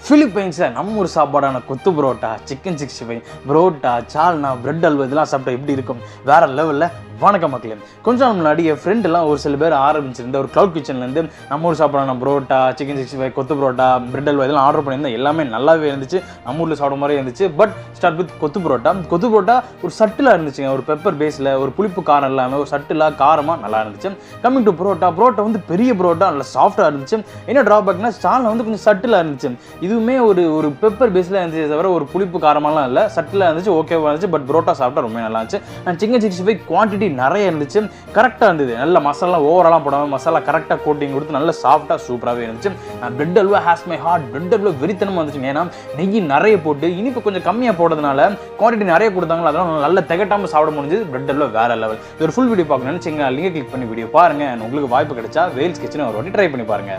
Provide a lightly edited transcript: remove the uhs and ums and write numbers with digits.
பிலிப்பைன்ஸில் நம்ம ஒரு சாப்பாடான கொத்து புரோட்டா, சிக்கன் 65, புரோட்டா, சால்னா, பிரெட் அல்வா இதெல்லாம் சாப்பிட்டா எப்படி இருக்கும்? வேற லெவலில். வணக்கம் மக்களே. கொஞ்சம் நாள் முன்னாடி என் ஃப்ரெண்டெல்லாம் ஒரு சில பேர் ஆரம்பிச்சிருந்த ஒரு க்ளவுட் கிச்சன்லேருந்து நம்ம ஊர் சாப்பிட்றான புரோட்டா, சிக்கன் 65, கொத்து புரோட்டா, பிரெட் அல்வா இதெல்லாம் ஆர்டர் பண்ணியிருந்தேன். எல்லாமே நல்லாவே இருந்துச்சு, நம்ம ஊரில் சாப்பிட மாதிரி இருந்துச்சு. பட் ஸ்டார்ட் வித் கொத்து புரோட்டா. கொத்து புரோட்டா ஒரு சட்டிலாக இருந்துச்சுங்க, ஒரு பெப்பர் பேஸில், ஒரு புளிப்பு காரம் இல்லாமல் ஒரு சட்டிலாக காரமாக நல்லா இருந்துச்சு. கம்மிங் டு புரோட்டா வந்து பெரிய புரோட்டா, நல்லா சாஃப்டாக இருந்துச்சு. என்ன ட்ராபேக்னா சால்னா வந்து கொஞ்சம் சட்டிலாக இருந்துச்சு. இதுவுமே ஒரு பெப்பர் பேஸில் இருந்துச்சு, தவிர ஒரு புளிப்பு காரமெல்லாம் இல்லை, சட்டிலாக இருந்துச்சு, ஓகேவாக இருந்துச்சு. பட் புரோட்டா சாப்பிட்டா ரொம்ப நல்லா இருந்துச்சு. அண்ட் சிக்கன் 65 குவான்டிட்டி நிறைய இருந்துச்சு, கரெக்டாக இருந்தது. நல்ல மசாலா ஓவராலாக போடாமல் மசாலா கரெக்டாக கோட்டிங் கொடுத்து நல்ல சாஃப்டாக சூப்பராகவே இருந்துச்சு. Bread halwa has my heart. Bread halwa வெறித்தனமாக இருந்துச்சுங்க. ஏன்னா நெய் நிறைய போட்டு இனிப்பு கொஞ்சம் கம்மியாக போடுறதுனால குவான்டிட்டி நிறைய கொடுத்தாங்களோ, அதெல்லாம் நல்லா திகட்டாமல் சாப்பிட முடிஞ்சது. பிரெட் அல்வா வேற லெவல். இது ஒரு ஃபுல் வீடியோ பார்க்கணும்னு லிங்கை கிளிக் பண்ணி வீடியோ பாருங்க. உங்களுக்கு வாய்ப்பு கிடைச்சா வேல்ஸ் கிச்சனை ஒரு வாட்டி ட்ரை பண்ணி பாருங்க.